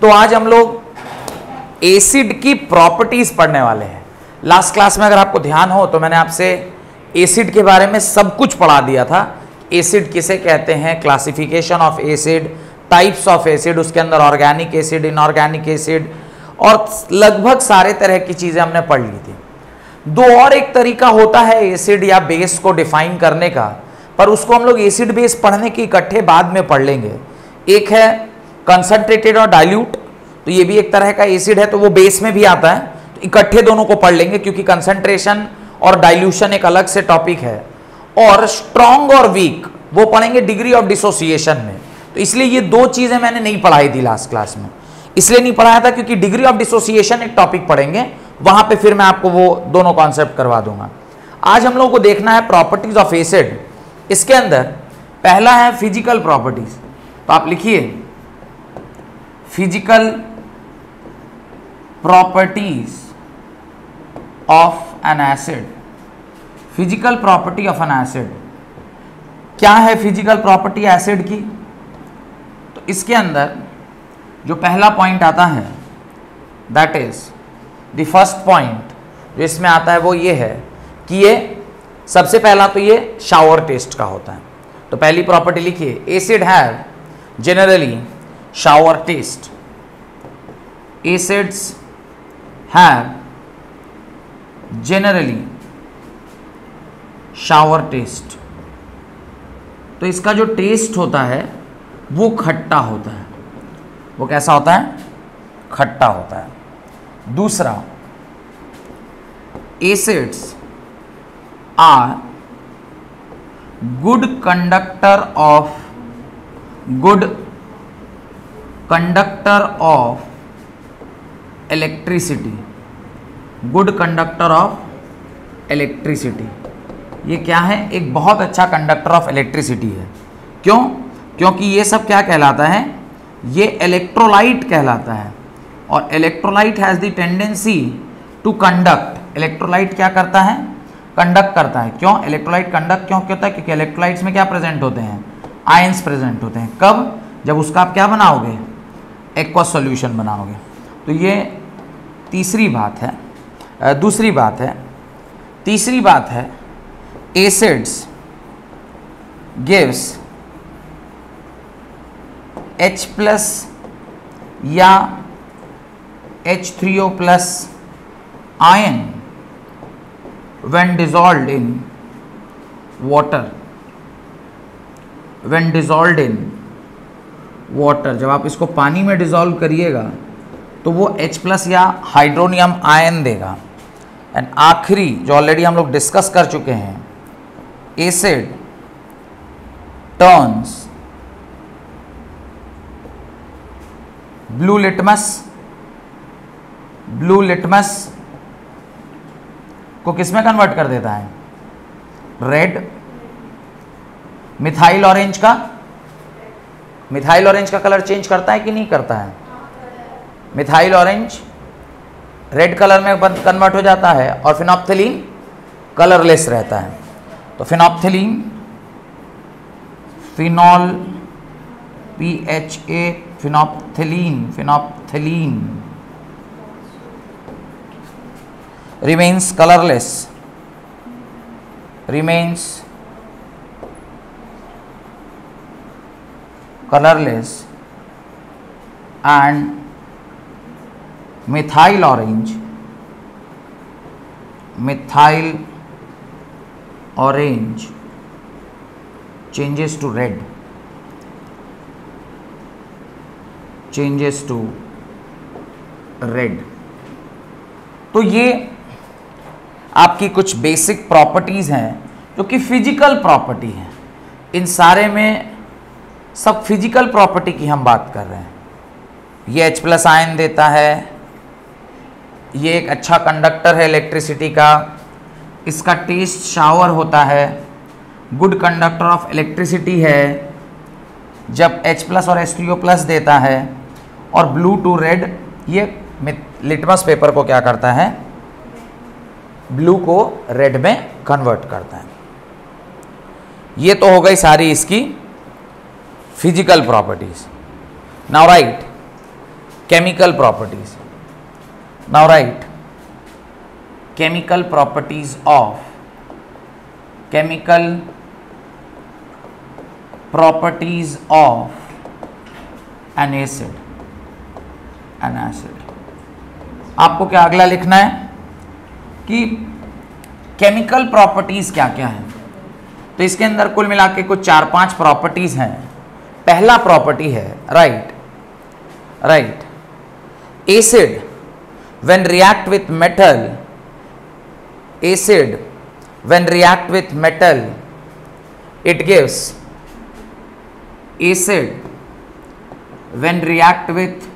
तो आज हम लोग एसिड की प्रॉपर्टीज पढ़ने वाले हैं। लास्ट क्लास में अगर आपको ध्यान हो तो मैंने आपसे एसिड के बारे में सब कुछ पढ़ा दिया था। एसिड किसे कहते हैं, classification of acid, types of acid, उसके अंदर ऑर्गेनिक एसिड, इनऑर्गेनिक एसिड और लगभग सारे तरह की चीजें हमने पढ़ ली थी। दो और एक तरीका होता है एसिड या बेस को डिफाइन करने का, पर उसको हम लोग एसिड बेस पढ़ने के इकट्ठे बाद में पढ़ लेंगे। एक है कंसंट्रेटेड और डाइल्यूट, तो ये भी एक तरह का एसिड है, तो वो बेस में भी आता है, तो इकट्ठे दोनों को पढ़ लेंगे क्योंकि कंसंट्रेशन और डाइल्यूशन एक अलग से टॉपिक है। और स्ट्रॉन्ग और वीक वो पढ़ेंगे डिग्री ऑफ डिसोसिएशन में। तो इसलिए ये दो चीजें मैंने नहीं पढ़ाई थी लास्ट क्लास में, इसलिए नहीं पढ़ाया था क्योंकि डिग्री ऑफ डिसोसिएशन एक टॉपिक पढ़ेंगे, वहां पे फिर मैं आपको वो दोनों कॉन्सेप्ट करवा दूंगा। आज हम लोगों को देखना है प्रॉपर्टीज ऑफ एसिड। इसके अंदर पहला है फिजिकल प्रॉपर्टीज, तो आप लिखिए physical properties of N acid. Physical property of N acid क्या है? फिजिकल प्रॉपर्टी एसिड की, तो इसके अंदर जो पहला पॉइंट आता है that is the first point जो इसमें आता है वो ये है कि ये सबसे पहला तो ये शावर टेस्ट का होता है। तो पहली प्रॉपर्टी लिखिए, acid have generally sour taste. Acids have generally sour taste. तो इसका जो टेस्ट होता है वो खट्टा होता है। वो कैसा होता है? खट्टा होता है। दूसरा, acids are good conductor of electricity. Good conductor of electricity, ये क्या है? एक बहुत अच्छा कंडक्टर ऑफ इलेक्ट्रिसिटी है। क्यों? क्योंकि ये सब क्या कहलाता है? ये इलेक्ट्रोलाइट कहलाता है, और electrolyte has the tendency to conduct. Electrolyte क्या करता है? कंडक्ट करता है। क्यों इलेक्ट्रोलाइट कंडक्ट क्यों होता है? क्योंकि इलेक्ट्रोलाइट्स में क्या प्रेजेंट होते हैं? आयंस प्रेजेंट होते हैं। कब? जब उसका आप क्या बनाओगे? एक्वस सॉल्यूशन बनाओगे। तो ये तीसरी बात है। दूसरी बात है, तीसरी बात है, एसिड्स गिव्स H प्लस या H3O plus ion when dissolved in water। when dissolved in water, जब आप इसको पानी में डिसॉल्व करिएगा तो वो H प्लस या हाइड्रोनियम आयन देगा। एंड आखिरी जो ऑलरेडी हम लोग डिस्कस कर चुके हैं, एसिड टर्न्स ब्लू लिटमस को किसमें कन्वर्ट कर देता है? रेड। मिथाइल ऑरेंज का कलर चेंज करता है कि नहीं करता है? मिथाइल ऑरेंज रेड कलर में कन्वर्ट हो जाता है, और फिनोप्थिलीन कलरलेस रहता है। तो phenolphthalein, phenol, PHA, phenolphthalein remains colorless, and methyl orange changes to red, तो ये आपकी कुछ बेसिक प्रॉपर्टीज हैं जो कि फिजिकल प्रॉपर्टी हैं। इन सारे में सब फिजिकल प्रॉपर्टी की हम बात कर रहे हैं। ये H प्लस आयन देता है, ये एक अच्छा कंडक्टर है इलेक्ट्रिसिटी का, इसका टेस्ट शावर होता है, गुड कंडक्टर ऑफ इलेक्ट्रिसिटी है जब H प्लस और H3O प्लस देता है, और ब्लू टू रेड, ये लिटमस पेपर को क्या करता है? ब्लू को रेड में कन्वर्ट करता है। ये तो हो गई सारी इसकी physical properties. Now right, chemical properties. Now write chemical properties of an acid. आपको क्या अगला लिखना है कि केमिकल प्रॉपर्टीज क्या क्या है। तो इसके अंदर कुल मिला के कुछ 4-5 प्रॉपर्टीज हैं। पहला प्रॉपर्टी है right acid when react with metal, acid when react with metal, it gives acid when react with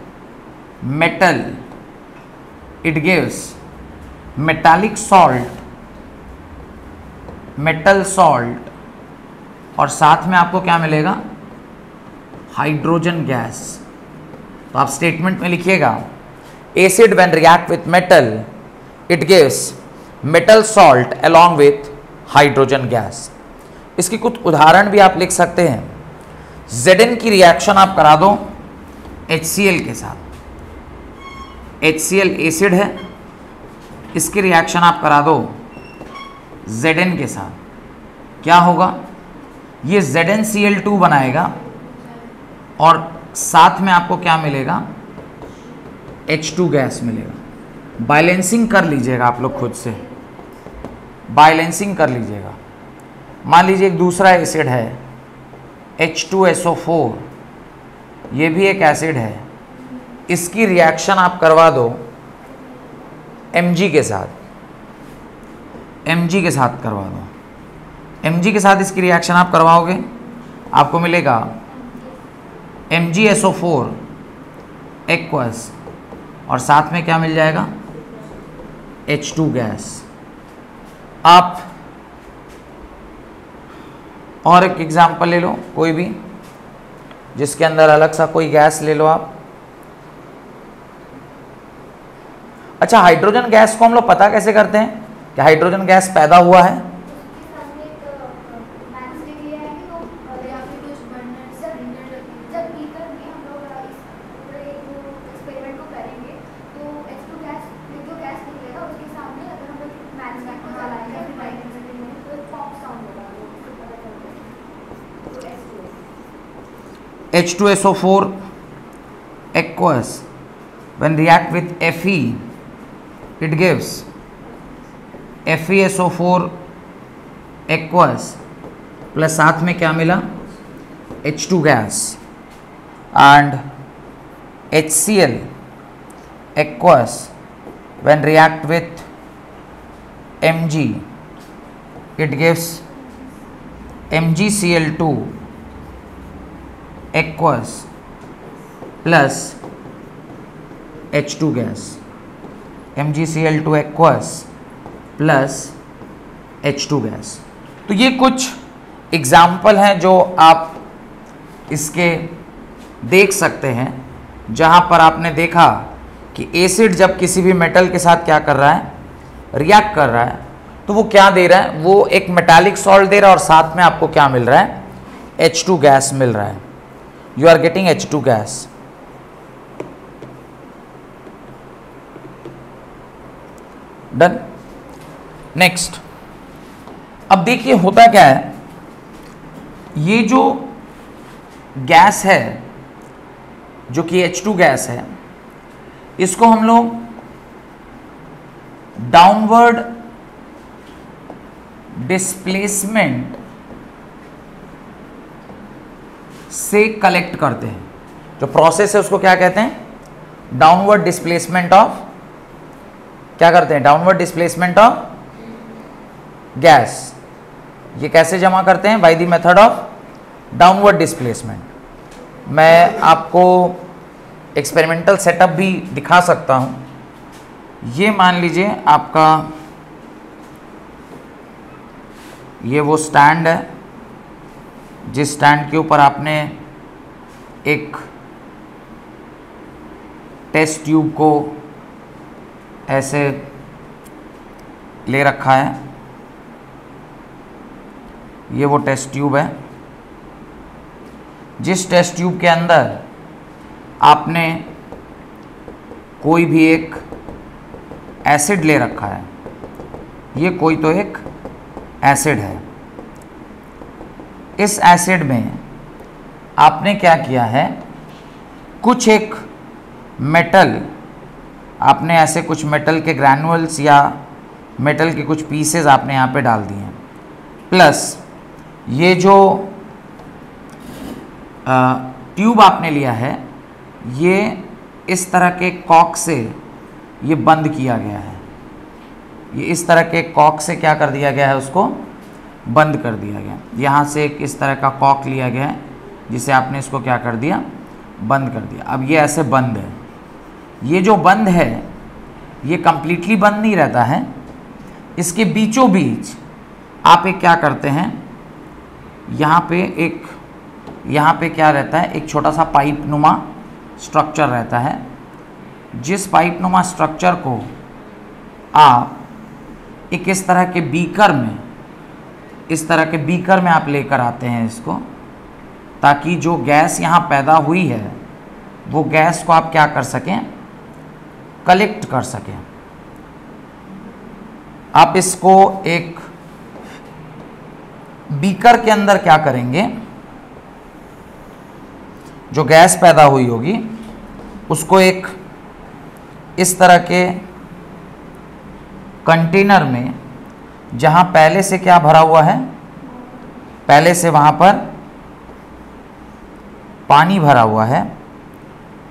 metal, it gives metallic salt, metal salt, और साथ में आपको क्या मिलेगा, हाइड्रोजन गैस। तो आप स्टेटमेंट में लिखिएगा acid when react with metal it gives metal salt along with hydrogen gas। इसकी कुछ उदाहरण भी आप लिख सकते हैं। Zn की रिएक्शन आप करा दो HCl के साथ, HCl एसिड है, इसकी रिएक्शन आप करा दो Zn के साथ, क्या होगा, ये ZnCl2 बनाएगा और साथ में आपको क्या मिलेगा, H2 गैस मिलेगा। बैलेंसिंग कर लीजिएगा आप लोग खुद से, बैलेंसिंग कर लीजिएगा। मान लीजिए एक दूसरा एसिड है H2SO4, ये भी एक एसिड है, इसकी रिएक्शन आप करवा दो Mg के साथ, Mg के साथ करवा दो। Mg के साथ इसकी रिएक्शन आप करवाओगे, आपको मिलेगा MgSO4 एक्वस और साथ में क्या मिल जाएगा, H2 गैस। आप और एक एग्जांपल ले लो, कोई भी जिसके अंदर अलग सा कोई गैस ले लो आप। अच्छा, हाइड्रोजन गैस को हम लोग पता कैसे करते हैं कि हाइड्रोजन गैस पैदा हुआ है? H2SO4 aqueous when react with Fe it gives FeSO4 aqueous plus साथ में क्या मिला, H2 gas, and HCl aqueous when react with Mg it gives MgCl2 aqueous plus H2 gas, MgCl2 aqueous plus H2 gas. तो ये कुछ example हैं जो आप इसके देख सकते हैं, जहां पर आपने देखा कि एसिड जब किसी भी मेटल के साथ क्या कर रहा है, रिएक्ट कर रहा है, तो वो क्या दे रहा है, वो एक मेटालिक सॉल्ट दे रहा है और साथ में आपको क्या मिल रहा है, H2 गैस मिल रहा है। You are getting H2 gas। Done. Next, अब देखिए होता क्या है, ये जो गैस है जो कि H2 गैस है, इसको हम लोग डाउनवर्ड डिस्प्लेसमेंट से कलेक्ट करते हैं। जो प्रोसेस है उसको क्या कहते हैं, डाउनवर्ड डिस्प्लेसमेंट ऑफ, क्या करते हैं, डाउनवर्ड डिस्प्लेसमेंट ऑफ गैस। ये कैसे जमा करते हैं, by the method of downward displacement. मैं आपको एक्सपेरिमेंटल सेटअप भी दिखा सकता हूं। ये मान लीजिए आपका ये वो स्टैंड है, जिस स्टैंड के ऊपर आपने एक टेस्ट ट्यूब को ऐसे ले रखा है, ये वो टेस्ट ट्यूब है। जिस टेस्ट ट्यूब के अंदर आपने कोई भी एक एसिड ले रखा है, ये कोई तो एक एसिड है। इस एसिड में आपने क्या किया है, कुछ एक मेटल, आपने ऐसे कुछ मेटल के ग्रैनुअल्स या मेटल के कुछ पीसेस आपने यहाँ पे डाल दिए हैं, प्लस ये जो ट्यूब आपने लिया है, ये इस तरह के कॉक से ये बंद किया गया है। ये इस तरह के कॉक से क्या कर दिया गया है, उसको बंद कर दिया गया। यहाँ से एक इस तरह का कॉक लिया गया है, जिसे आपने इसको क्या कर दिया, बंद कर दिया। अब ये ऐसे बंद है। ये जो बंद है ये कंप्लीटली बंद नहीं रहता है, इसके बीचों बीच आप एक क्या करते हैं, यहाँ पे क्या रहता है, एक छोटा सा पाइप नुमा स्ट्रक्चर रहता है, जिस पाइप नुमा स्ट्रक्चर को आप एक इस तरह के बीकर में आप लेकर आते हैं इसको, ताकि जो गैस यहाँ पैदा हुई है वो गैस को आप क्या कर सकें, कलेक्ट कर सकें। आप इसको एक बीकर के अंदर क्या करेंगे, जो गैस पैदा हुई होगी उसको एक इस तरह के कंटेनर में, जहां पहले से क्या भरा हुआ है, पहले से वहां पर पानी भरा हुआ है,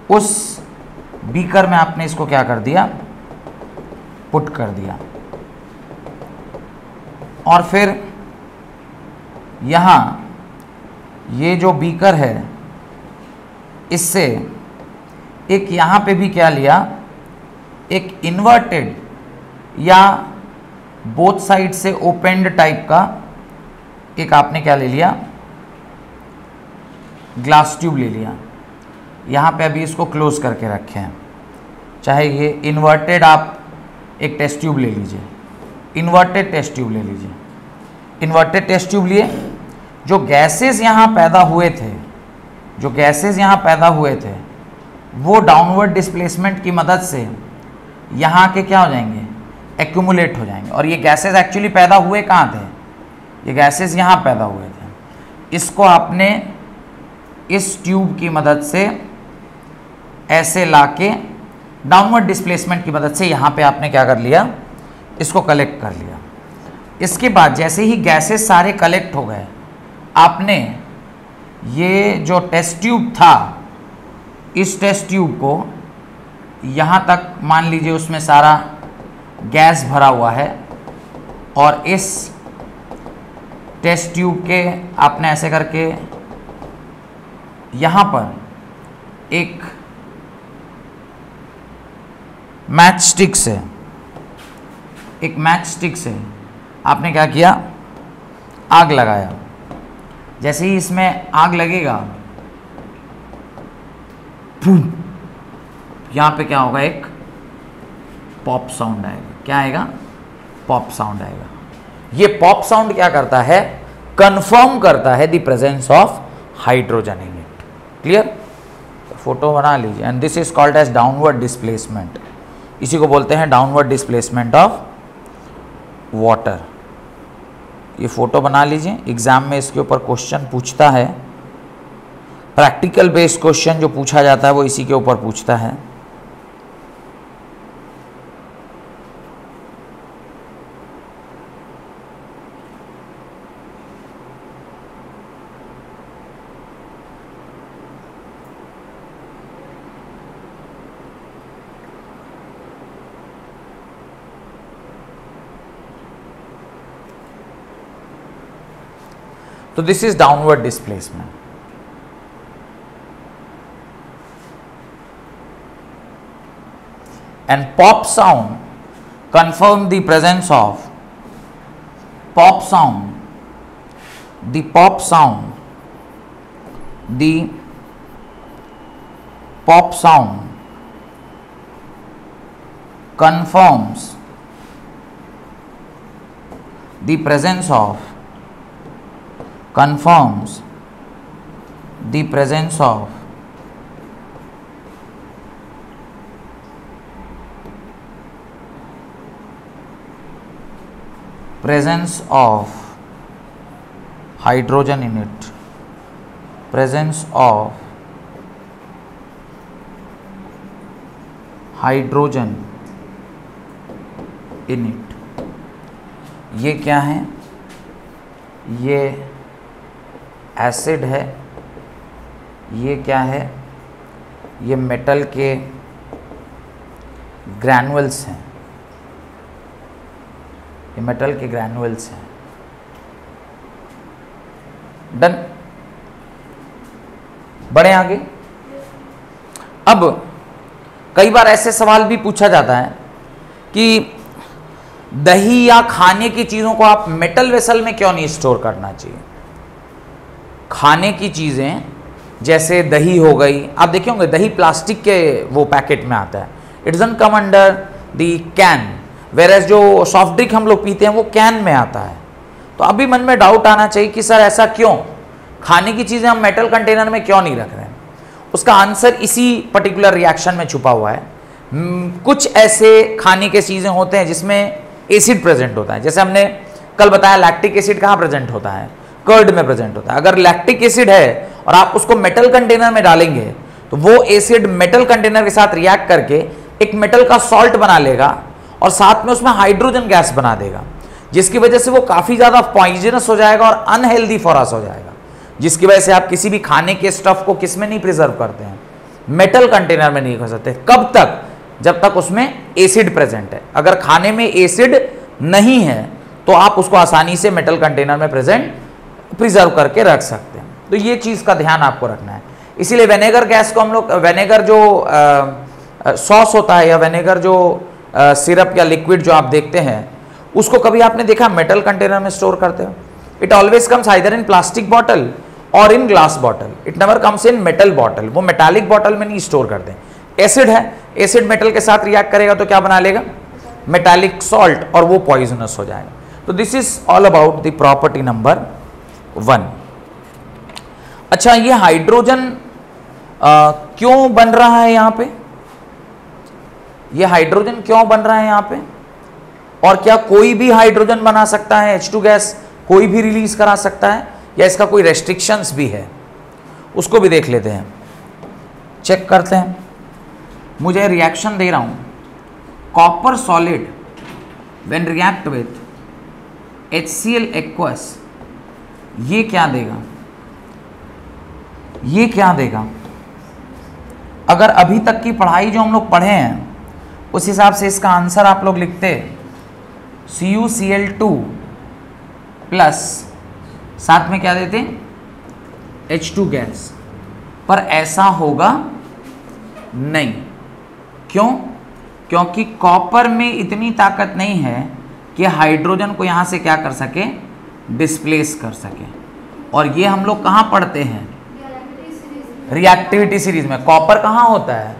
उस बीकर में आपने इसको क्या कर दिया, पुट कर दिया। और फिर यहाँ ये जो बीकर है, इससे एक यहाँ पे भी क्या लिया, एक इन्वर्टेड या बोथ साइड से ओपेंड टाइप का एक आपने क्या ले लिया, ग्लास ट्यूब ले लिया। यहाँ पे अभी इसको क्लोज करके रखे हैं। चाहे ये इन्वर्टेड आप एक टेस्ट ट्यूब ले लीजिए, इन्वर्टेड टेस्ट ट्यूब ले लीजिए। इन्वर्टेड टेस्ट ट्यूब लिए, जो गैसेस यहाँ पैदा हुए थे, वो डाउनवर्ड डिस्प्लेसमेंट की मदद से यहाँ के क्या हो जाएंगे, एक्यूमुलेट हो जाएंगे। और ये गैसेस एक्चुअली पैदा हुए कहाँ थे, ये गैसेस यहाँ पैदा हुए थे। इसको आपने इस ट्यूब की मदद से ऐसे लाके डाउनवर्ड डिस्प्लेसमेंट की मदद से यहाँ पे आपने क्या कर लिया, इसको कलेक्ट कर लिया। इसके बाद जैसे ही गैसेस सारे कलेक्ट हो गए, आपने ये जो टेस्ट ट्यूब था, इस टेस्ट ट्यूब को यहाँ तक मान लीजिए उसमें सारा गैस भरा हुआ है, और इस टेस्ट ट्यूब के आपने ऐसे करके यहाँ पर एक मैच स्टिक से आपने क्या किया, आग लगाया। जैसे ही इसमें आग लगेगा, यहाँ पे क्या होगा, एक पॉप साउंड आएगा। क्या आएगा, पॉप साउंड आएगा। ये पॉप साउंड क्या करता है, कंफर्म करता है the presence of hydrogen in it. Clear, photo बना लीजिए। And this is called as downward displacement. इसी को बोलते हैं डाउनवर्ड डिस्प्लेसमेंट ऑफ वाटर। ये फोटो बना लीजिए, एग्जाम में इसके ऊपर क्वेश्चन पूछता है। प्रैक्टिकल बेस्ड क्वेश्चन जो पूछा जाता है वो इसी के ऊपर पूछता है। तो this is downward displacement. And pop sound confirm the presence of pop sound. The pop sound confirms the presence of presence of hydrogen in it, presence of hydrogen in it. ये क्या है? ये एसिड है, ये क्या है? ये metal के ग्रैनुअल्स हैं, ये मेटल के ग्रैनुअल्स हैं। डन। बढ़े आगे। अब कई बार ऐसे सवाल भी पूछा जाता है कि दही या खाने की चीजों को आप मेटल वेसल में क्यों नहीं स्टोर करना चाहिए? खाने की चीजें जैसे दही हो गई, आप देखे होंगे दही प्लास्टिक के वो पैकेट में आता है, it doesn't come under the can, whereas जो सॉफ्ट ड्रिंक हम लोग पीते हैं वो कैन में आता है। तो अभी मन में डाउट आना चाहिए कि सर ऐसा क्यों, खाने की चीजें हम मेटल कंटेनर में क्यों नहीं रख रहे हैं? उसका आंसर इसी पर्टिकुलर रिएक्शन में छुपा हुआ है। कुछ ऐसे खाने के चीजें होते हैं जिसमें एसिड प्रेजेंट होता है, जैसे हमने कल बताया लैक्टिक एसिड कहाँ प्रेजेंट होता है? कर्ड में प्रेजेंट होता है। अगर लैक्टिक एसिड है और आप उसको मेटल कंटेनर में डालेंगे तो वो एसिड मेटल कंटेनर के साथ रिएक्ट करके एक मेटल का सॉल्ट बना लेगा और साथ में उसमें हाइड्रोजन गैस बना देगा, जिसकी वजह से वो काफी ज्यादा पॉइजनस हो जाएगा और अनहेल्दी फॉर अस हो जाएगा, जिसकी वजह से आप किसी भी खाने के स्टफ को किस में नहीं प्रिजर्व करते हैं? मेटल कंटेनर में नहीं कर सकते। कब तक? जब तक उसमें एसिड प्रेजेंट है। अगर खाने में एसिड नहीं है तो आप उसको आसानी से मेटल कंटेनर में प्रिजर्व करके रख सकते हैं। तो ये चीज का ध्यान आपको रखना है। इसीलिए विनेगर गैस को हम लोग, विनेगर जो सॉस होता है या विनेगर जो सिरप या लिक्विड जो आप देखते हैं, उसको कभी आपने देखा मेटल कंटेनर में स्टोर करते हो? It always comes either in plastic bottle or in glass bottle, it never comes in metal bottle. वो मेटालिक बॉटल में नहीं स्टोर करते। एसिड है, एसिड मेटल के साथ रिएक्ट करेगा तो क्या बना लेगा? मेटालिक सॉल्ट, और वो पॉइजनस हो जाएगा। तो this is all about the property number 1। अच्छा, ये हाइड्रोजन क्यों बन रहा है यहाँ पे? ये हाइड्रोजन क्यों बन रहा है यहाँ पे? और क्या कोई भी हाइड्रोजन बना सकता है? H2 गैस कोई भी रिलीज करा सकता है या इसका कोई रेस्ट्रिक्शंस भी है? उसको भी देख लेते हैं, चेक करते हैं। मुझे रिएक्शन दे रहा हूं, copper solid when react with HCl aqueous, ये क्या देगा? ये क्या देगा? अगर अभी तक की पढ़ाई जो हम लोग पढ़े हैं उस हिसाब से इसका आंसर आप लोग लिखते CuCl2 प्लस साथ में क्या देते? H2 gas. पर ऐसा होगा नहीं। क्यों? क्योंकि कॉपर में इतनी ताकत नहीं है कि हाइड्रोजन को यहां से क्या कर सके? डिस्प्लेस कर सके। और ये हम लोग कहां पढ़ते हैं? रिएक्टिविटी सीरीज में। कॉपर कहां होता है?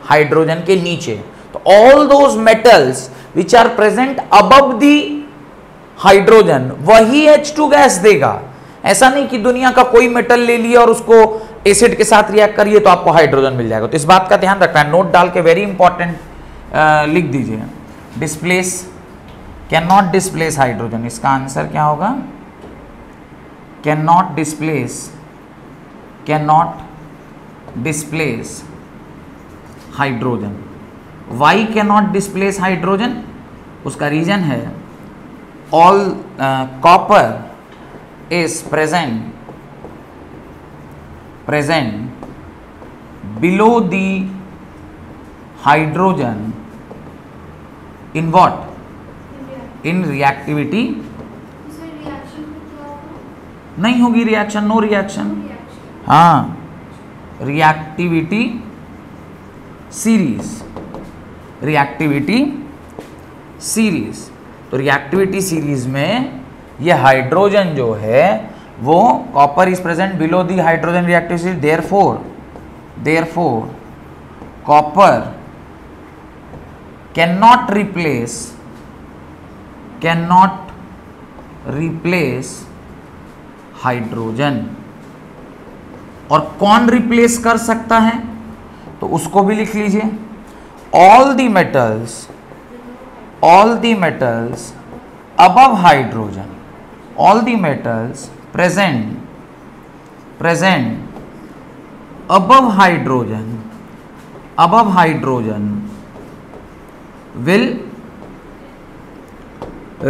हाइड्रोजन के नीचे। तो all those metals which are present above the hydrogen, वही H2 गैस देगा। ऐसा नहीं कि दुनिया का कोई मेटल ले लिया और उसको एसिड के साथ रिएक्ट करिए तो आपको हाइड्रोजन मिल जाएगा। तो इस बात का ध्यान रखना है, नोट डाल के वेरी इंपॉर्टेंट लिख दीजिए। Displace, can not displace hydrogen. इसका आंसर क्या होगा? Can not displace, can not displace hydrogen. Why can not displace hydrogen? उसका रीजन है all copper is present below the hydrogen in what? In reactivity? नहीं होगी reaction, no reaction. हाँ, reactivity series, reactivity series. तो reactivity series में ये hydrogen जो है वो copper is present below the hydrogen reactivity, therefore copper can not replace hydrogen. और कौन रिप्लेस कर सकता है? तो उसको भी लिख लीजिए। All the metals above hydrogen, all the metals present above hydrogen will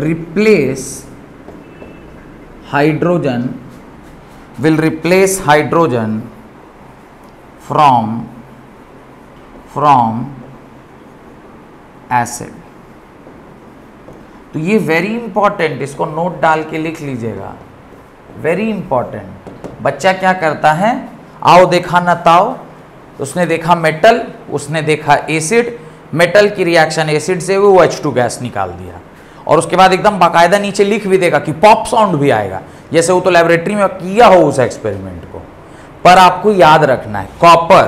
replace hydrogen from acid। तो ये वेरी इंपॉर्टेंट, इसको नोट डाल के लिख लीजिएगा, वेरी इंपॉर्टेंट। बच्चा क्या करता है, आओ देखा न ताओ, उसने देखा मेटल, उसने देखा एसिड, मेटल की रिएक्शन एसिड से वो H2 गैस निकाल दिया, और उसके बाद एकदम बाकायदा नीचे लिख भी देगा कि पॉप साउंड भी आएगा, जैसे वो तो लेबोरेटरी में किया हो उस एक्सपेरिमेंट को। पर आपको याद रखना है, कॉपर,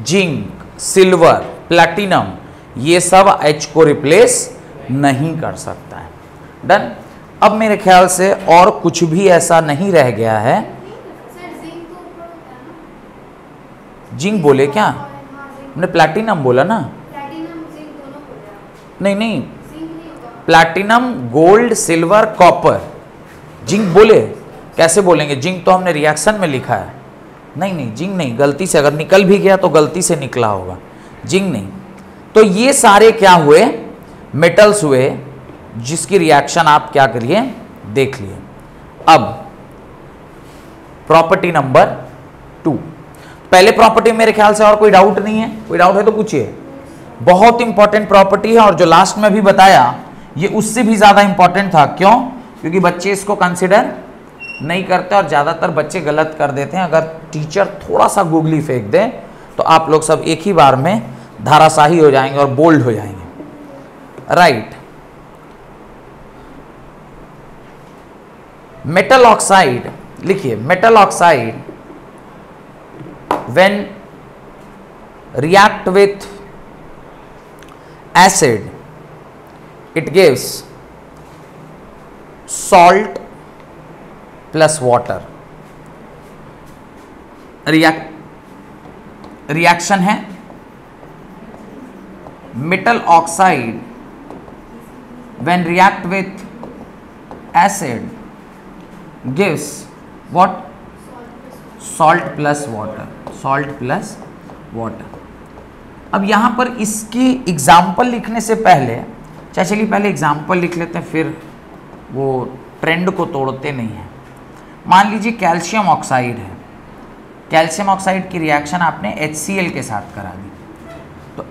जिंक, सिल्वर, प्लैटिनम, ये सब H को रिप्लेस नहीं कर सकता है। डन। अब मेरे ख्याल से और कुछ भी ऐसा नहीं रह गया है। जिंक बोले क्या? हमने प्लैटिनम बोला ना? नहीं, platinum, gold, silver, copper, zinc बोले? कैसे बोलेंगे? जिंक तो हमने रिएक्शन में लिखा है। नहीं, जिंक नहीं, गलती से अगर निकल भी गया तो गलती से निकला होगा, जिंक नहीं। तो ये सारे क्या हुए? मेटल्स हुए, जिसकी रिएक्शन आप क्या करिए, देख लिए। अब प्रॉपर्टी नंबर 2, पहले प्रॉपर्टी मेरे ख्याल से और कोई डाउट नहीं है? कोई डाउट है तो पूछिए। बहुत इंपॉर्टेंट प्रॉपर्टी है, और जो लास्ट में भी बताया ये उससे भी ज्यादा इंपॉर्टेंट था। क्यों? क्योंकि बच्चे इसको कंसिडर नहीं करते, और ज्यादातर बच्चे गलत कर देते हैं। अगर टीचर थोड़ा सा गूगली फेंक दे तो आप लोग सब एक ही बार में धाराशाही हो जाएंगे और बोल्ड हो जाएंगे। राइट। मेटल ऑक्साइड लिखिए, metal oxide when react with acid it gives salt plus water। Reaction है, metal oxide when react with acid gives what? Salt plus water। अब यहां पर इसकी एग्जाम्पल लिखने से पहले, चलिए पहले एग्जाम्पल लिख लेते हैं, फिर वो ट्रेंड को तोड़ते नहीं हैं। मान लीजिए कैल्शियम ऑक्साइड है, कैल्शियम ऑक्साइड की रिएक्शन आपने HCl के साथ करा दी, तो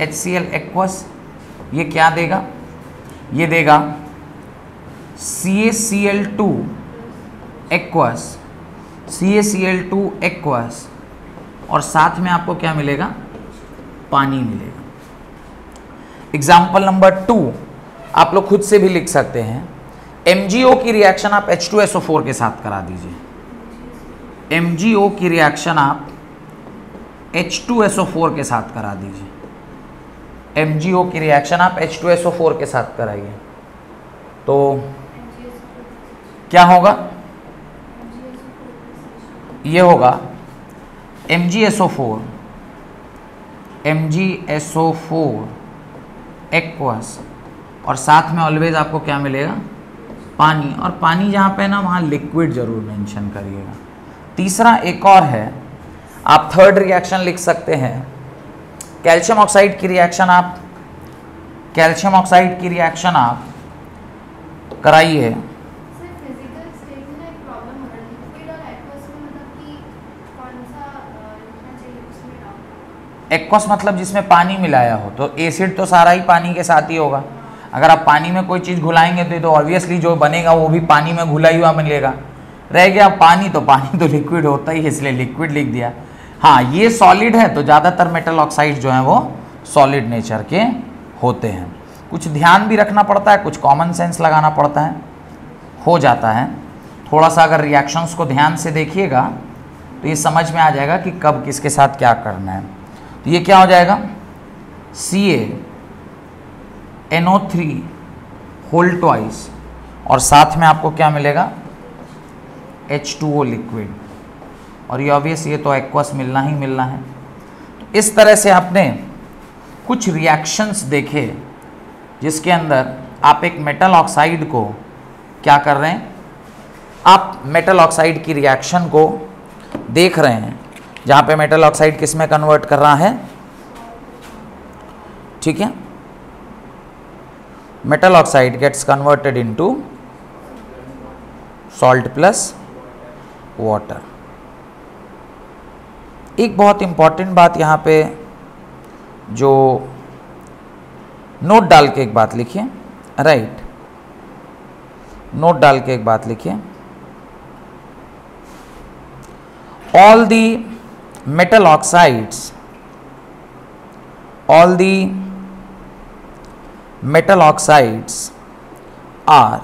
HCl एक्वस, ये क्या देगा? ये देगा CaCl2 एक्वस, और साथ में आपको क्या मिलेगा? पानी मिलेगा। एग्जाम्पल नंबर 2 आप लोग खुद से भी लिख सकते हैं। MgO की रिएक्शन आप H2SO4 के साथ करा दीजिए। MgO की रिएक्शन आप H2SO4 के साथ करा दीजिए। MgO की रिएक्शन आप H2SO4 के साथ कराइए, तो क्या होगा? ये होगा MgSO4 एक्वस, और साथ में ऑलवेज आपको क्या मिलेगा? पानी। और पानी जहाँ पे ना वहाँ लिक्विड जरूर मेंशन करिएगा। तीसरा एक और है, आप थर्ड रिएक्शन लिख सकते हैं। कैल्शियम ऑक्साइड की रिएक्शन आप कराइए। एक्वस मतलब जिसमें पानी मिलाया हो, तो एसिड तो सारा ही पानी के साथ ही होगा। अगर आप पानी में कोई चीज़ घुलाएंगे तो ऑब्वियसली जो बनेगा वो भी पानी में घुला हुआ मिलेगा। रह गया पानी, तो पानी तो लिक्विड होता ही है, इसलिए लिक्विड लिख दिया। हाँ, ये सॉलिड है, तो ज़्यादातर मेटल ऑक्साइड जो हैं वो सॉलिड नेचर के होते हैं। कुछ ध्यान भी रखना पड़ता है, कुछ कॉमन सेंस लगाना पड़ता है, हो जाता है। थोड़ा सा अगर रिएक्शंस को ध्यान से देखिएगा तो ये समझ में आ जाएगा कि कब किसके साथ क्या करना है। तो ये क्या हो जाएगा? CaNO3 होल ट्वाइस, और साथ में आपको क्या मिलेगा? H2O लिक्विड, और ये ऑब्वियस ये तो एक्वस मिलना ही मिलना है। तो इस तरह से आपने कुछ रिएक्शंस देखे जिसके अंदर आप एक मेटल ऑक्साइड को क्या कर रहे हैं, आप मेटल ऑक्साइड की रिएक्शन को देख रहे हैं, जहां पे मेटल ऑक्साइड किस में कन्वर्ट कर रहा है, ठीक है, metal oxide gets converted into salt plus water. एक बहुत इंपॉर्टेंट बात यहां पे जो नोट डाल के एक बात लिखिए, राइट, नोट डाल के एक बात लिखिए, all the metal oxides are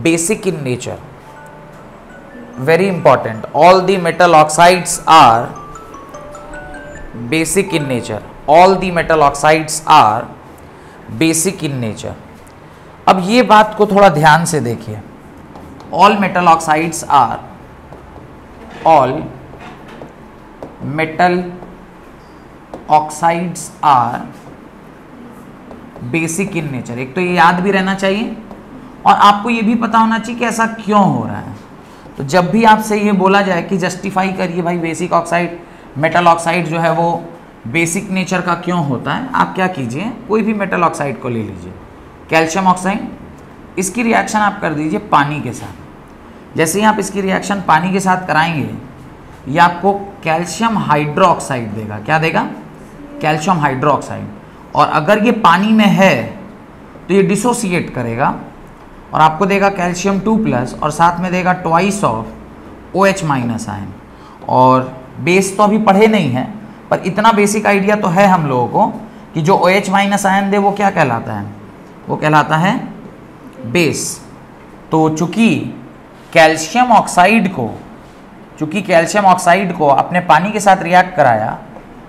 basic in nature. Very important, all the metal oxides are basic in nature. All the metal oxides are basic in nature. अब ये बात को थोड़ा ध्यान से देखिए, all metal oxides are, all metal oxides are basic in nature। एक तो ये याद भी रहना चाहिए और आपको ये भी पता होना चाहिए कि ऐसा क्यों हो रहा है। तो जब भी आपसे ये बोला जाए कि जस्टिफाई करिए भाई बेसिक ऑक्साइड, मेटल ऑक्साइड जो है वो बेसिक नेचर का क्यों होता है, आप क्या कीजिए, कोई भी मेटल ऑक्साइड को ले लीजिए, कैल्शियम ऑक्साइड, इसकी रिएक्शन आप कर दीजिए पानी के साथ। जैसे ही आप इसकी रिएक्शन पानी के साथ कराएंगे, ये आपको कैल्शियम हाइड्रोक्साइड देगा। क्या देगा? Calcium hydroxide. और अगर ये पानी में है तो ये डिसोसिएट करेगा और आपको देगा कैल्शियम 2+ और साथ में देगा ट्वाइस ऑफ OH- आयन। और बेस तो अभी पढ़े नहीं है, पर इतना बेसिक आइडिया तो है हम लोगों को कि जो OH- आयन दे वो क्या कहलाता है, वो कहलाता है बेस। तो चूंकि कैल्शियम ऑक्साइड को अपने पानी के साथ रिएक्ट कराया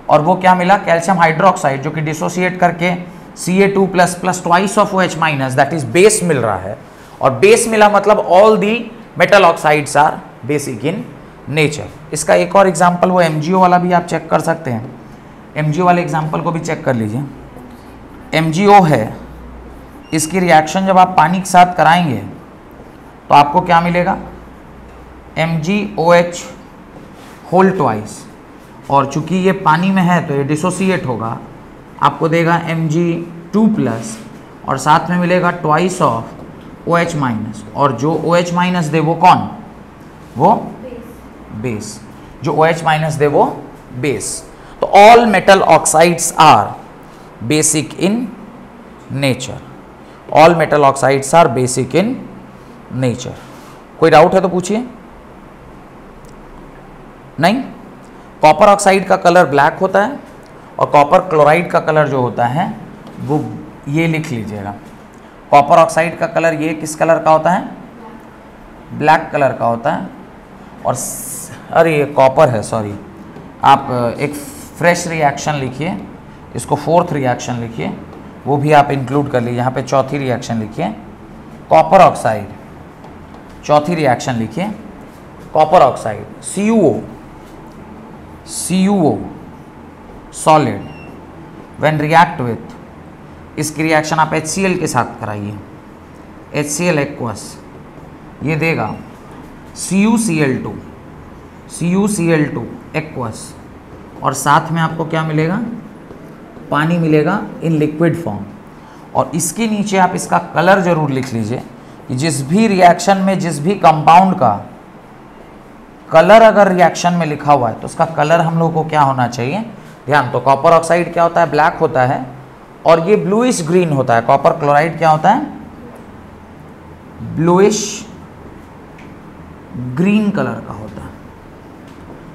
और वो क्या मिला, कैल्शियम हाइड्रोक्साइड, जो कि डिसोसिएट करके Ca2+ plus twice of OH- that is base मिल रहा है। और बेस मिला मतलब all the metal oxides are basic in nature. इसका एक और एग्जांपल वो MgO वाला भी आप चेक कर सकते हैं, MgO वाले एग्जांपल को भी चेक कर लीजिए। MgO है, इसकी रिएक्शन जब आप पानी के साथ कराएंगे तो आपको क्या मिलेगा, MgOH होल ट्वाइस, और चूंकि ये पानी में है तो ये डिसोसिएट होगा, आपको देगा Mg2+ और साथ में मिलेगा ट्वाइस ऑफ OH-, और जो OH- दे वो कौन, वो बेस, जो OH- दे वो बेस। तो all metal oxides are basic in nature, all metal oxides are basic in nature. कोई डाउट है तो पूछिए। नहीं, कॉपर ऑक्साइड का कलर ब्लैक होता है और कॉपर क्लोराइड का कलर जो होता है वो ये लिख लीजिएगा। कॉपर ऑक्साइड का कलर ये किस कलर का होता है, ब्लैक कलर का होता है। और अरे ये कॉपर है, सॉरी, आप एक फ्रेश रिएक्शन लिखिए, इसको फोर्थ रिएक्शन लिखिए, वो भी आप इंक्लूड कर लीजिए। यहाँ पे चौथी रिएक्शन लिखिए, कॉपर ऑक्साइड, चौथी रिएक्शन लिखिए, copper oxide CuO solid when react with, इसकी रिएक्शन आप HCl के साथ कराइए, HCl एक्वस, ये देगा CuCl2 एक्वस, और साथ में आपको क्या मिलेगा, पानी मिलेगा इन लिक्विड फॉर्म। और इसके नीचे आप इसका कलर जरूर लिख लीजिए कि जिस भी रिएक्शन में, जिस भी कंपाउंड का कलर अगर रिएक्शन में लिखा हुआ है तो उसका कलर हम लोग को क्या होना चाहिए, ध्यान। तो कॉपर ऑक्साइड क्या होता है, ब्लैक होता है, और ये ब्लूइश ग्रीन होता है। कॉपर क्लोराइड क्या होता है, ब्लूइश ग्रीन कलर का होता है।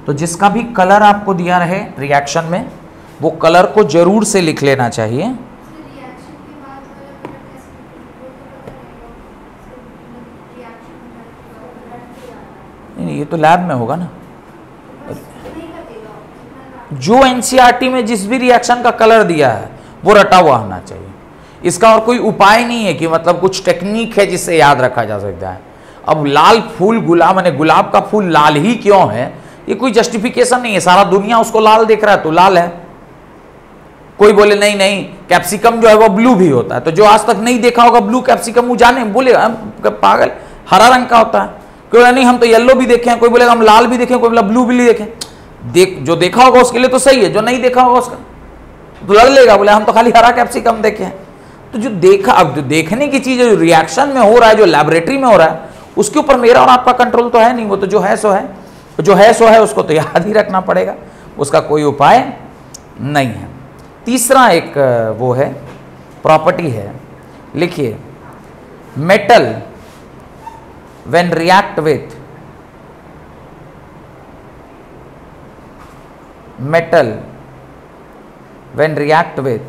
तो जिसका भी कलर आपको दिया रहे रिएक्शन में, वो कलर को जरूर से लिख लेना चाहिए। ये तो लैब में होगा ना, जो एनसीईआरटी में जिस भी रिएक्शन का कलर दिया है वो रटा हुआ होना चाहिए। इसका और कोई उपाय नहीं है कि मतलब कुछ टेक्निक है जिससे याद रखा जा सकता है। अब लाल फूल गुलाब का फूल लाल ही क्यों है, ये कोई जस्टिफिकेशन नहीं है। सारा दुनिया उसको लाल देख रहा है तो लाल है। कोई बोले नहीं नहीं कैप्सिकम जो है वो ब्लू भी होता है, तो जो आज तक नहीं देखा होगा ब्लू कैप्सिकम वो जाने बोले पागल हरा रंग का होता है, कोई बोले नहीं हम तो येलो भी देखे हैं, कोई बोलेगा हम लाल भी देखे, कोई बोला ब्लू भी देखे। जो देखा होगा उसके लिए तो सही है, जो नहीं देखा होगा उसका तो लड़ लेगा, बोले हम तो खाली हरा कैप्सिकम देखे हैं। तो जो देखा, अब जो देखने की चीज जो रिएक्शन में हो रहा है, जो लैबोरेटरी में हो रहा है, उसके ऊपर मेरा और आपका कंट्रोल तो है नहीं, वो तो जो है सो है, जो है सो है, उसको तो याद ही रखना पड़ेगा, उसका कोई उपाय नहीं है। तीसरा एक वो है प्रॉपर्टी है, लिखिए metal when react with metal when react with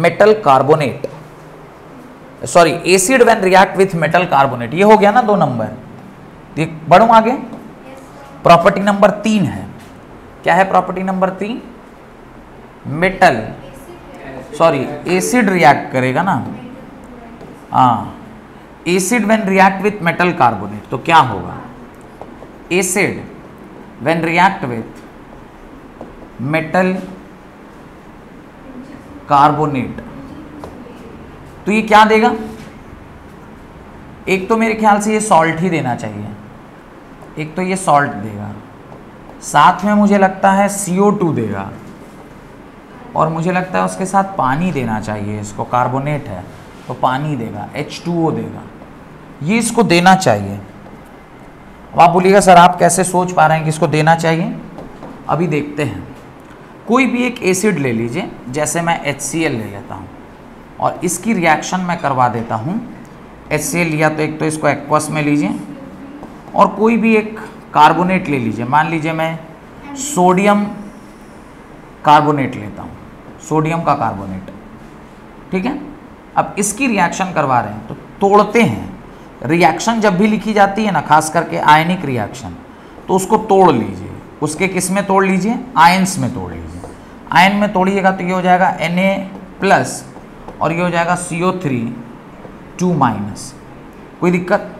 metal carbonate, sorry acid when react with metal carbonate, ये हो गया ना 2 नंबर। बढ़ूं आगे, प्रॉपर्टी नंबर 3 है, क्या है property number 3? Metal, sorry acid react करेगा ना, हाँ acid when react with metal carbonate, तो क्या होगा? Acid when react with metal carbonate, तो ये क्या देगा? एक तो मेरे ख्याल से ये सॉल्ट ही देना चाहिए, एक तो ये सॉल्ट देगा, साथ में मुझे लगता है CO2 देगा, और मुझे लगता है उसके साथ पानी देना चाहिए, इसको कार्बोनेट है तो पानी देगा, H2O देगा, ये इसको देना चाहिए। अब आप बोलिएगा सर आप कैसे सोच पा रहे हैं कि इसको देना चाहिए? अभी देखते हैं। कोई भी एक एसिड ले लीजिए, जैसे मैं HCl ले लेता हूँ और इसकी रिएक्शन मैं करवा देता हूँ। HCl लिया तो एक तो इसको एक्वस में लीजिए, और कोई भी एक कार्बोनेट ले लीजिए, मान लीजिए मैं सोडियम कार्बोनेट लेता हूँ, सोडियम का कार्बोनेट, ठीक है। अब इसकी रिएक्शन करवा रहे हैं तो तोड़ते हैं। रिएक्शन जब भी लिखी जाती है ना, खास करके आयनिक रिएक्शन, तो उसको तोड़ लीजिए। उसके किस में तोड़ लीजिए? आयंस में तोड़ लीजिए। आयन में तोड़िएगा तो ये हो जाएगा Na+ और ये हो जाएगा CO3 2-। कोई दिक्कत?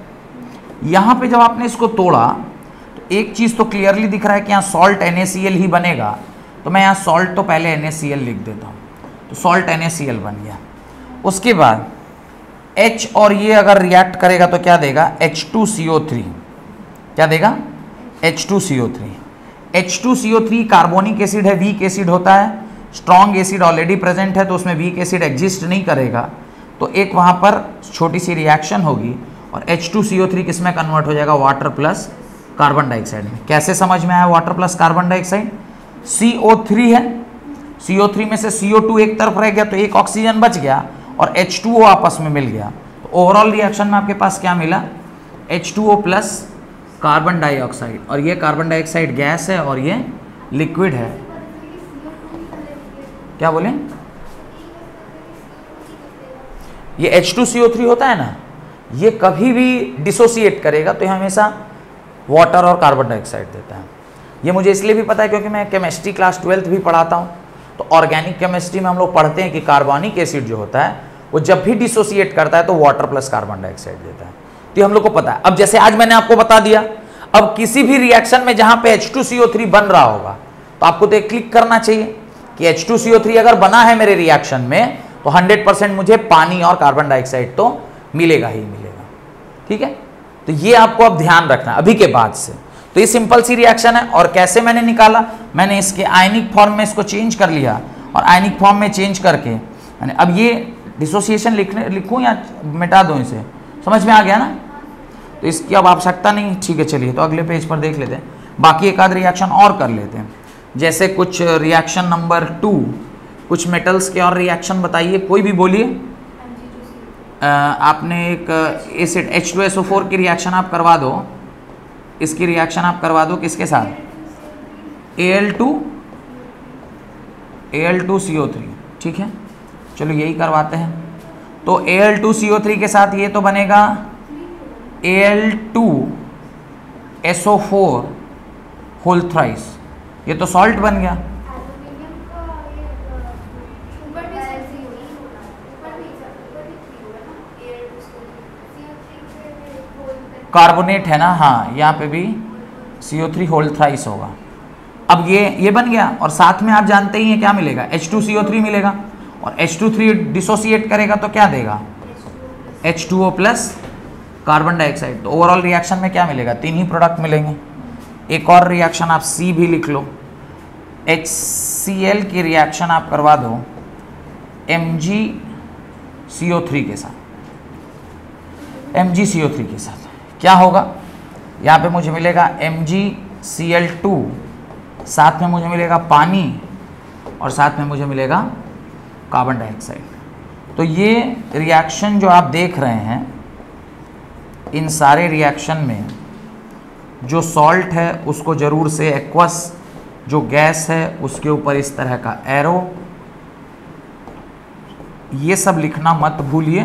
यहाँ पे जब आपने इसको तोड़ा तो एक चीज़ तो क्लियरली दिख रहा है कि यहाँ सॉल्ट NaCl ही बनेगा, तो मैं यहाँ सॉल्ट तो पहले NaCl लिख देता हूँ, तो सॉल्ट NaCl बन गया। उसके बाद H और ये अगर रिएक्ट करेगा तो क्या देगा? H2CO3। क्या देगा? H2CO3। H2CO3 कार्बोनिक एसिड है, वीक एसिड होता है। स्ट्रॉन्ग एसिड ऑलरेडी प्रेजेंट है तो उसमें वीक एसिड एग्जिस्ट नहीं करेगा, तो एक वहाँ पर छोटी सी रिएक्शन होगी और H2CO3 किस में कन्वर्ट हो जाएगा? वाटर प्लस कार्बन डाइऑक्साइड में। कैसे समझ में आया water plus carbon dioxide? CO3 है, CO3 में से CO2 एक तरफ रह गया तो एक ऑक्सीजन बच गया और H2O आपस में मिल गया, तो ओवरऑल रिएक्शन में आपके पास क्या मिला? H2O प्लस कार्बन डाइऑक्साइड, और ये कार्बन डाइऑक्साइड गैस है और ये लिक्विड है। क्या बोले? ये H2CO3 होता है ना, ये कभी भी डिसोसिएट करेगा तो ये हमेशा वाटर और कार्बन डाइऑक्साइड देता है। ये मुझे इसलिए भी पता है क्योंकि मैं केमिस्ट्री क्लास 12th भी पढ़ाता हूँ, तो ऑर्गेनिक केमिस्ट्री में हम लोग पढ़ते हैं कि कार्बनिक एसिड जो होता है वो जब भी डिसोसिएट करता है तो वाटर प्लस कार्बन डाइऑक्साइड देता है, तो हम लोग को पता है। अब जैसे आज मैंने आपको बता दिया, अब किसी भी रिएक्शन में जहां पे H2CO3 बन रहा होगा तो आपको तो एक क्लिक करना चाहिए कि H2CO3 अगर बना है मेरे रिएक्शन में तो 100% मुझे पानी और कार्बन डाइऑक्साइड तो मिलेगा ही मिलेगा, ठीक है। तो ये आपको अब ध्यान रखना अभी के बाद से। तो ये सिंपल सी रिएक्शन है, और कैसे मैंने निकाला? मैंने इसके आयनिक फॉर्म में इसको चेंज कर लिया, और आयनिक फॉर्म में चेंज करके मैंने अब ये डिसोसिएशन लिखूं या मिटा दूं? इसे समझ में आ गया ना? तो इसकी अब आवश्यकता नहीं, ठीक है। चलिए तो अगले पेज पर देख लेते हैं, बाकी एक आध रिएक्शन और कर लेते हैं। जैसे कुछ रिएक्शन नंबर 2, कुछ मेटल्स के और रिएक्शन बताइए, कोई भी बोलिए। आपने एक एसिड H2SO4 की रिएक्शन आप करवा दो, इसकी रिएक्शन आप करवा दो किसके साथ? Al2CO3, ठीक है। चलो यही करवाते हैं। तो Al2CO3 के साथ ये तो बनेगा Al2SO4 होल थ्राइस, ये तो सॉल्ट बन गया। कार्बोनेट है ना, हाँ यहाँ पे भी CO3 होल थ्राइस होगा। अब ये बन गया और साथ में आप जानते ही हैं क्या मिलेगा, H2CO3 मिलेगा और H2 डिसोसिएट करेगा तो क्या देगा, H2O प्लस कार्बन डाइऑक्साइड। तो ओवरऑल रिएक्शन में क्या मिलेगा, 3 ही प्रोडक्ट मिलेंगे। एक और रिएक्शन आप C भी लिख लो, HCl की रिएक्शन आप करवा दो MgCO3 के साथ, MgCO3 के साथ क्या होगा, यहाँ पे मुझे मिलेगा MgCl2, साथ में मुझे मिलेगा पानी और साथ में मुझे मिलेगा कार्बन डाइऑक्साइड। तो ये रिएक्शन जो आप देख रहे हैं, इन सारे रिएक्शन में जो सॉल्ट है उसको ज़रूर से एक्वस जो गैस है उसके ऊपर इस तरह का एरो, ये सब लिखना मत भूलिए,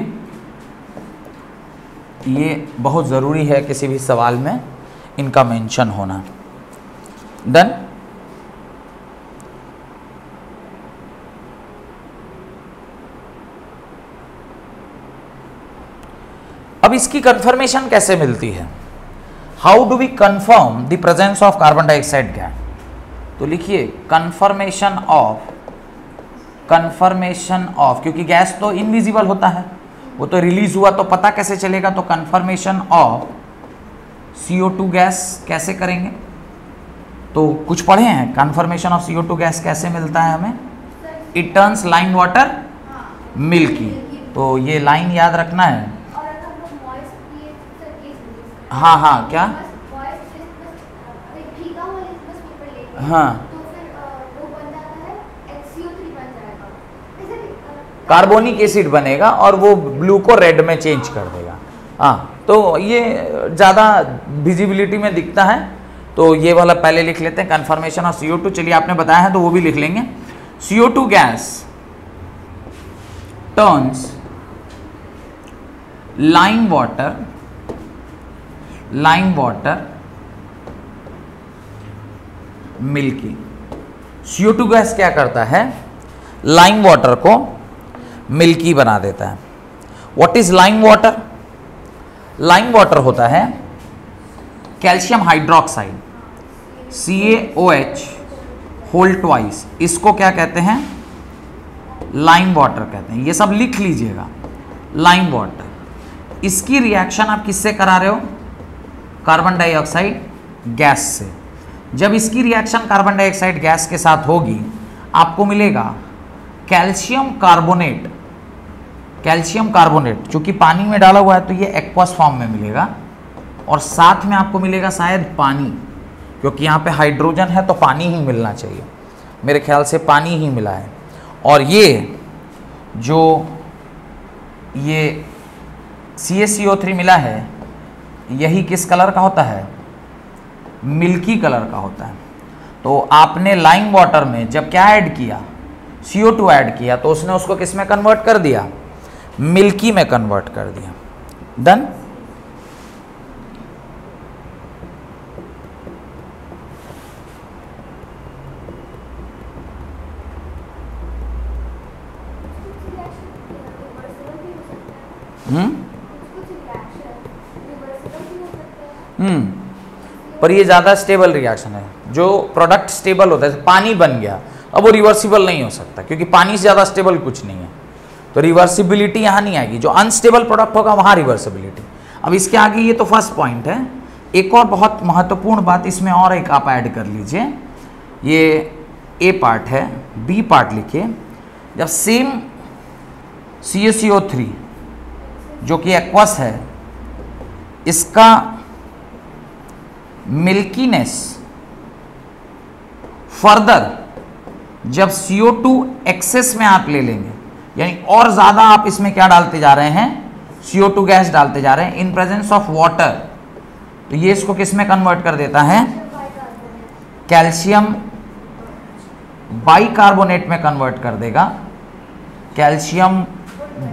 ये बहुत ज़रूरी है किसी भी सवाल में इनका मेंशन होना। डन। अब इसकी कंफर्मेशन कैसे मिलती है, how do we confirm the presence of carbon dioxide gas. तो लिखिए कंफर्मेशन ऑफ, क्योंकि गैस तो इनविजिबल होता है, वो तो रिलीज हुआ तो पता कैसे चलेगा, तो कंफर्मेशन ऑफ CO2 गैस कैसे करेंगे, तो कुछ पढ़े हैं कंफर्मेशन ऑफ CO2 गैस कैसे मिलता है हमें, it turns line water milky. तो ये लाइन याद रखना है। हाँ क्या, हाँ कार्बोनिक एसिड बनेगा और वो ब्लू को रेड में चेंज कर देगा। हाँ, तो ये ज़्यादा विजिबिलिटी में दिखता है, तो ये वाला पहले लिख लेते हैं कंफर्मेशन ऑफ CO2। चलिए आपने बताया है तो वो भी लिख लेंगे। CO2 gas turns line water milky. CO2 gas क्या करता है, लाइम वाटर को मिल्की बना देता है। What is lime water, lime water होता है calcium hydroxide CaOH whole twice, इसको क्या कहते हैं, लाइम वाटर कहते हैं। ये सब लिख लीजिएगा, लाइम वाटर। इसकी रिएक्शन आप किससे करा रहे हो, कार्बन डाइऑक्साइड गैस से। जब इसकी रिएक्शन कार्बन डाइऑक्साइड गैस के साथ होगी आपको मिलेगा कैल्शियम कार्बोनेट, चूंकि पानी में डाला हुआ है तो ये एक्वस फॉर्म में मिलेगा, और साथ में आपको मिलेगा शायद पानी, क्योंकि यहाँ पे हाइड्रोजन है तो पानी ही मिलना चाहिए, मेरे ख्याल से पानी ही मिला है। और ये CaCO3 मिला है, यही किस कलर का होता है, मिल्की कलर का होता है। तो आपने लाइम वाटर में जब क्या ऐड किया, CO2 ऐड किया, तो उसने उसको किस में कन्वर्ट कर दिया, मिल्की में कन्वर्ट कर दिया। डन। पर ये ज़्यादा स्टेबल रिएक्शन है। जो प्रोडक्ट स्टेबल होता है, पानी बन गया, अब वो रिवर्सिबल नहीं हो सकता, क्योंकि पानी से ज़्यादा स्टेबल कुछ नहीं है, तो रिवर्सिबिलिटी यहाँ नहीं आएगी। जो अनस्टेबल प्रोडक्ट होगा वहाँ रिवर्सिबिलिटी। अब इसके आगे ये तो फर्स्ट पॉइंट है। एक और बहुत महत्वपूर्ण बात इसमें और एक आप ऐड कर लीजिए, ये A पार्ट है, B पार्ट लिखिए। जब सेम CaCO3 जो कि एक्वस है, इसका मिल्कीनेस फर्दर जब CO2 एक्सेस में आप ले लेंगे, यानी और ज़्यादा आप इसमें क्या डालते जा रहे हैं, CO2 गैस डालते जा रहे हैं इन प्रेजेंस ऑफ वाटर, तो ये इसको किस में कन्वर्ट कर देता है, कैल्शियम बाइकार्बोनेट में कन्वर्ट कर देगा, कैल्शियम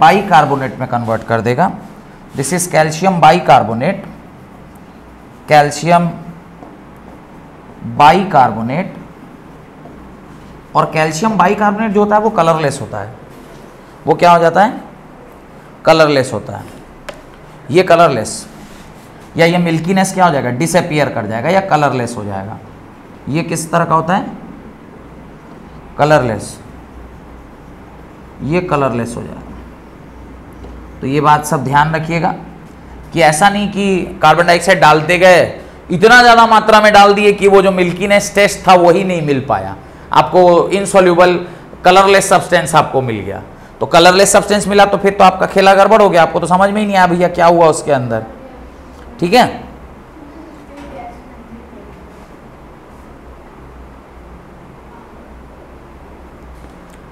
बाइकार्बोनेट में कन्वर्ट कर देगा। This is calcium bicarbonate, calcium bicarbonate. और कैल्शियम बाइकार्बोनेट जो होता है वो कलरलेस होता है, वो क्या हो जाता है, कलरलेस होता है। ये कलरलेस या ये मिल्कीनेस क्या हो जाएगा, डिसअपियर कर जाएगा या कलरलेस हो जाएगा। ये किस तरह का होता है, कलरलेस, ये कलरलेस हो जाएगा। तो ये बात सब ध्यान रखिएगा कि ऐसा नहीं कि कार्बन डाइऑक्साइड डालते गए, इतना ज़्यादा मात्रा में डाल दिए कि वो जो मिल्कीनेस टेस्ट था वही नहीं मिल पाया, आपको इनसॉल्युबल कलरलेस सब्सटेंस आपको मिल गया। तो कलरलेस सब्सटेंस मिला तो फिर तो आपका खेला गड़बड़ हो गया, आपको तो समझ में ही नहीं आया भैया क्या हुआ उसके अंदर। ठीक है,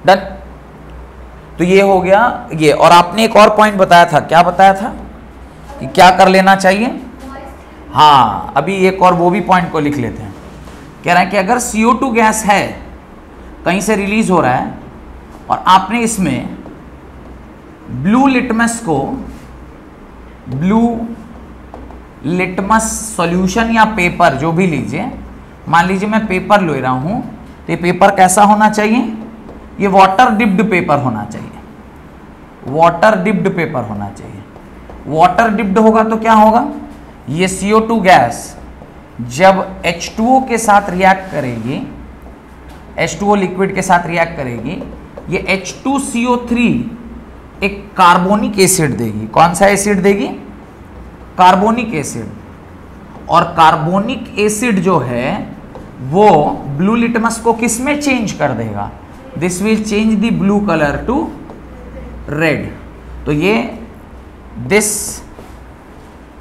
डन। तो ये हो गया ये। और आपने एक और पॉइंट बताया था, क्या बताया था कि क्या कर लेना चाहिए? हाँ, अभी एक और वो भी पॉइंट को लिख लेते हैं। कह रहा है कि अगर CO2 गैस है, कहीं से रिलीज हो रहा है, और आपने इसमें ब्लू लिटमस सॉल्यूशन या पेपर जो भी लीजिए, मान लीजिए मैं पेपर ले रहा हूं, तो ये पेपर कैसा होना चाहिए? ये वाटर डिप्ड पेपर होना चाहिए, वाटर डिप्ड पेपर होना चाहिए। वाटर डिप्ड होगा तो क्या होगा? ये CO2 गैस जब H2O के साथ रिएक्ट करेगी, H2O लिक्विड के साथ रिएक्ट करेगी, ये H2CO3 एक कार्बोनिक एसिड देगी। कौन सा एसिड देगी? Carbonic acid. और कार्बोनिक एसिड जो है वो ब्लू लिटमस को किस में चेंज कर देगा? This will change the blue colour to red. तो ये this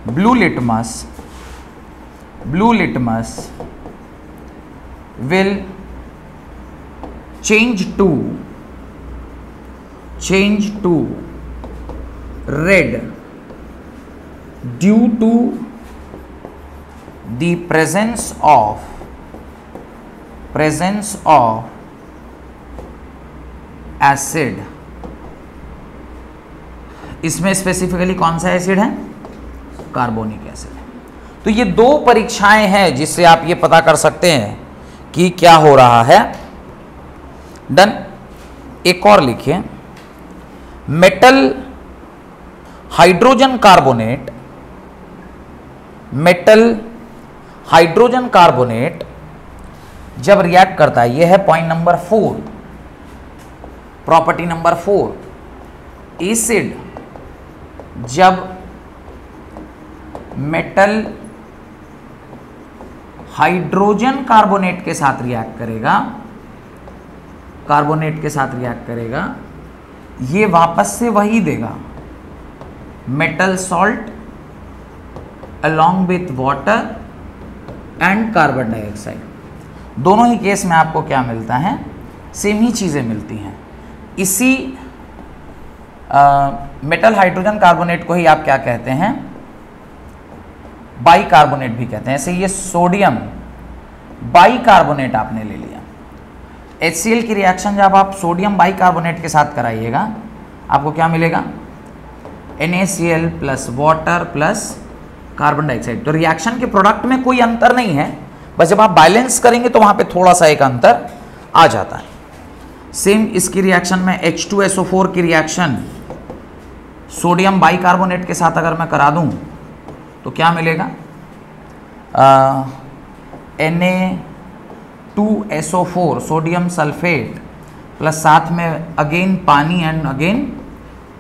blue litmus will change to red due to the presence of acid। इसमें स्पेसिफिकली कौन सा एसिड है? Carbonic acid. तो ये दो परीक्षाएं हैं जिससे आप ये पता कर सकते हैं कि क्या हो रहा है। डन। एक और लिखिए, मेटल हाइड्रोजन कार्बोनेट जब रिएक्ट करता है, ये है point number 4, property number 4। Acid जब मेटल हाइड्रोजन कार्बोनेट के साथ रिएक्ट करेगा, ये वापस से वही देगा, metal salt along with water and carbon dioxide. दोनों ही केस में आपको क्या मिलता है? सेम ही चीजें मिलती हैं। इसी मेटल हाइड्रोजन कार्बोनेट को ही आप क्या कहते हैं? बाइकार्बोनेट भी कहते हैं। ऐसे ये सोडियम बाइकार्बोनेट आपने ले लिया। HCl की रिएक्शन जब आप सोडियम बाइकार्बोनेट के साथ कराइएगा, आपको क्या मिलेगा? NaCl plus water plus carbon dioxide. तो रिएक्शन के प्रोडक्ट में कोई अंतर नहीं है, बस जब आप बैलेंस करेंगे तो वहां पे थोड़ा सा एक अंतर आ जाता है। सेम इसकी रिएक्शन में H2SO4 की रिएक्शन सोडियम बाइकार्बोनेट के साथ अगर मैं करा दूं तो क्या मिलेगा? Na2SO4 सोडियम सल्फेट प्लस साथ में अगेन पानी एंड अगेन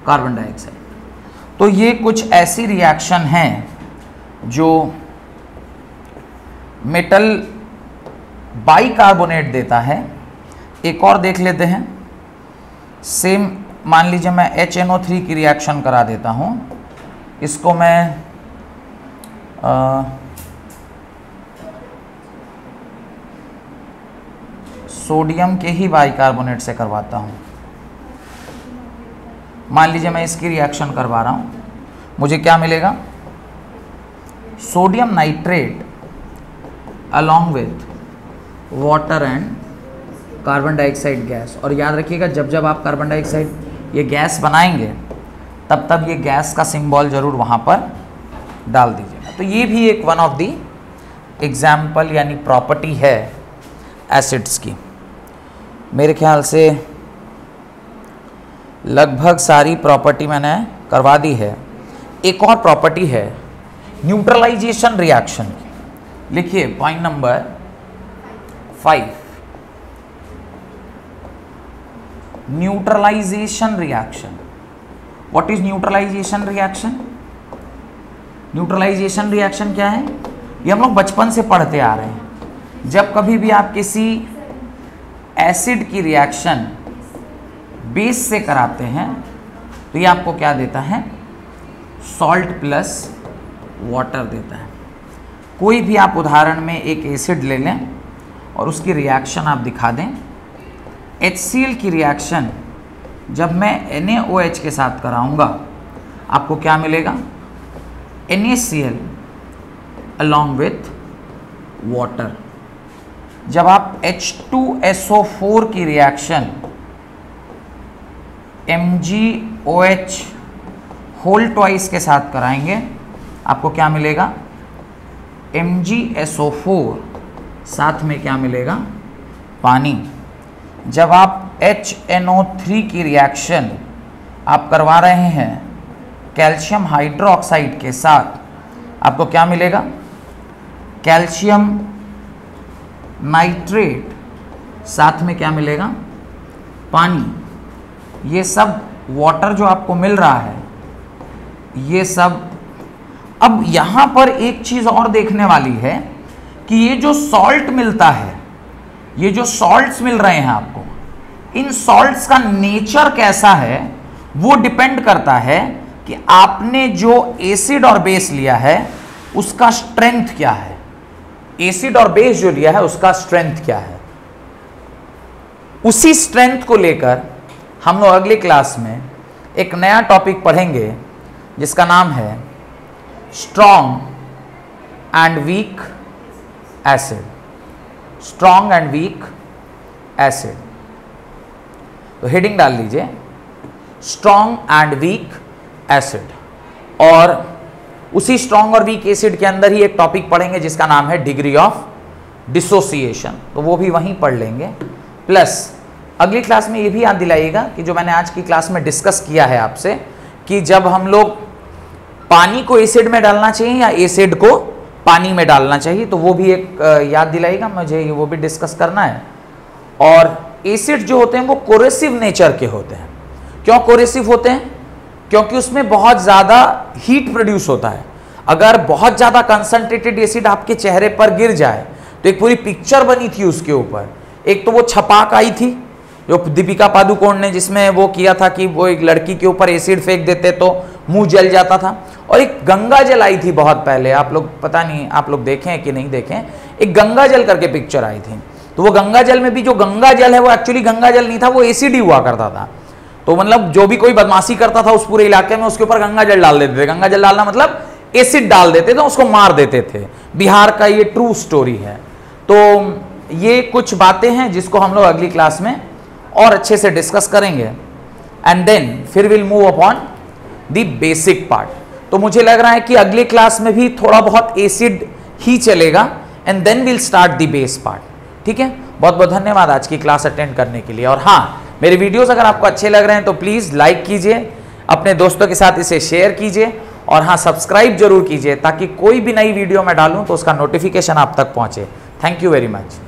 कार्बन डाइऑक्साइड। तो ये कुछ ऐसी रिएक्शन हैं जो मेटल बाइकार्बोनेट देता है। एक और देख लेते हैं। सेम मान लीजिए मैं HNO3 की रिएक्शन करा देता हूं, इसको मैं सोडियम के ही बाइकार्बोनेट से करवाता हूं। मान लीजिए मैं इसकी रिएक्शन करवा रहा हूं, मुझे क्या मिलेगा? Sodium nitrate along with water and carbon dioxide gas. और याद रखिएगा, जब जब आप कार्बन डाइऑक्साइड ये गैस बनाएंगे तब तब ये गैस का सिंबल जरूर वहाँ पर डाल दीजिएगा। तो ये भी एक वन ऑफ दी एग्जाम्पल यानी प्रॉपर्टी है एसिड्स की। मेरे ख्याल से लगभग सारी प्रॉपर्टी मैंने करवा दी है। एक और प्रॉपर्टी है न्यूट्रलाइजेशन रिएक्शन की। लिखिए point number 5 neutralisation reaction. What is neutralisation reaction? Neutralisation reaction क्या है? ये हम लोग बचपन से पढ़ते आ रहे हैं। जब कभी भी आप किसी एसिड की रिएक्शन बेस से कराते हैं तो ये आपको क्या देता है? सॉल्ट प्लस वाटर देता है। कोई भी आप उदाहरण में एक एसिड ले लें और उसकी रिएक्शन आप दिखा दें। HCl की रिएक्शन जब मैं NaOH के साथ कराऊंगा आपको क्या मिलेगा? NaCl along with water। जब आप H2SO4 की रिएक्शन MgOH होल ट्वाइस के साथ कराएंगे आपको क्या मिलेगा? MgSO4 साथ में क्या मिलेगा? पानी। जब आप HNO3 की रिएक्शन आप करवा रहे हैं कैल्शियम हाइड्रोक्साइड के साथ आपको क्या मिलेगा? कैल्शियम नाइट्रेट साथ में क्या मिलेगा? पानी। ये सब वाटर जो आपको मिल रहा है ये सब। अब यहां पर एक चीज और देखने वाली है कि ये जो सॉल्ट मिलता है, ये जो सॉल्ट्स मिल रहे हैं आपको, इन सॉल्ट्स का नेचर कैसा है वो डिपेंड करता है कि आपने जो एसिड और बेस लिया है उसका स्ट्रेंथ क्या है। एसिड और बेस जो लिया है उसका स्ट्रेंथ क्या है। उसी स्ट्रेंथ को लेकर हम लोग अगली क्लास में एक नया टॉपिक पढ़ेंगे जिसका नाम है strong and weak acid. Strong and weak acid, तो हेडिंग डाल लीजिए स्ट्रॉन्ग एंड वीक एसिड। और उसी स्ट्रॉन्ग और वीक एसिड के अंदर ही एक टॉपिक पढ़ेंगे जिसका नाम है डिग्री ऑफ डिसोसिएशन, तो वो भी वहीं पढ़ लेंगे। प्लस अगली क्लास में ये भी याद दिलाइएगा कि जो मैंने आज की क्लास में डिस्कस किया है आपसे कि जब हम लोग पानी को एसिड में डालना चाहिए या एसिड को पानी में डालना चाहिए, तो वो भी एक याद दिलाइएगा मुझे, वो भी डिस्कस करना है। और एसिड जो होते हैं वो कोरेसिव नेचर के होते हैं। क्यों कोरेसिव होते हैं? क्योंकि उसमें बहुत ज़्यादा हीट प्रोड्यूस होता है। अगर बहुत ज़्यादा कंसंट्रेटेड एसिड आपके चेहरे पर गिर जाए तो एक पूरी पिक्चर बनी थी उसके ऊपर। एक तो वो छपाक आई थी जो दीपिका पादुकोण ने, जिसमें वो किया था कि वो एक लड़की के ऊपर एसिड फेंक देते तो मुंह जल जाता था। और एक गंगा जल आई थी बहुत पहले, आप लोग पता नहीं आप लोग देखें कि नहीं देखें, एक गंगा जल करके पिक्चर आई थी। तो वो गंगा जल में भी जो गंगा जल है वो एक्चुअली गंगा जल नहीं था, वो एसिड ही हुआ करता था। तो मतलब जो भी कोई बदमाशी करता था उस पूरे इलाके में उसके ऊपर गंगा जल डाल देते थे। गंगा जल डालना मतलब एसिड डाल देते थे, उसको मार देते थे। बिहार का ये ट्रू स्टोरी है। तो ये कुछ बातें हैं जिसको हम लोग अगली क्लास में और अच्छे से डिस्कस करेंगे एंड देन फिर will move upon the basic part. तो मुझे लग रहा है कि अगली क्लास में भी थोड़ा बहुत एसिड ही चलेगा and then will start the base part. ठीक है, बहुत बहुत धन्यवाद आज की क्लास अटेंड करने के लिए। और हाँ, मेरे वीडियोस अगर आपको अच्छे लग रहे हैं तो प्लीज़ लाइक कीजिए, अपने दोस्तों के साथ इसे शेयर कीजिए और हाँ सब्सक्राइब जरूर कीजिए ताकि कोई भी नई वीडियो मैं डालूं तो उसका नोटिफिकेशन आप तक पहुंचे। Thank you very much.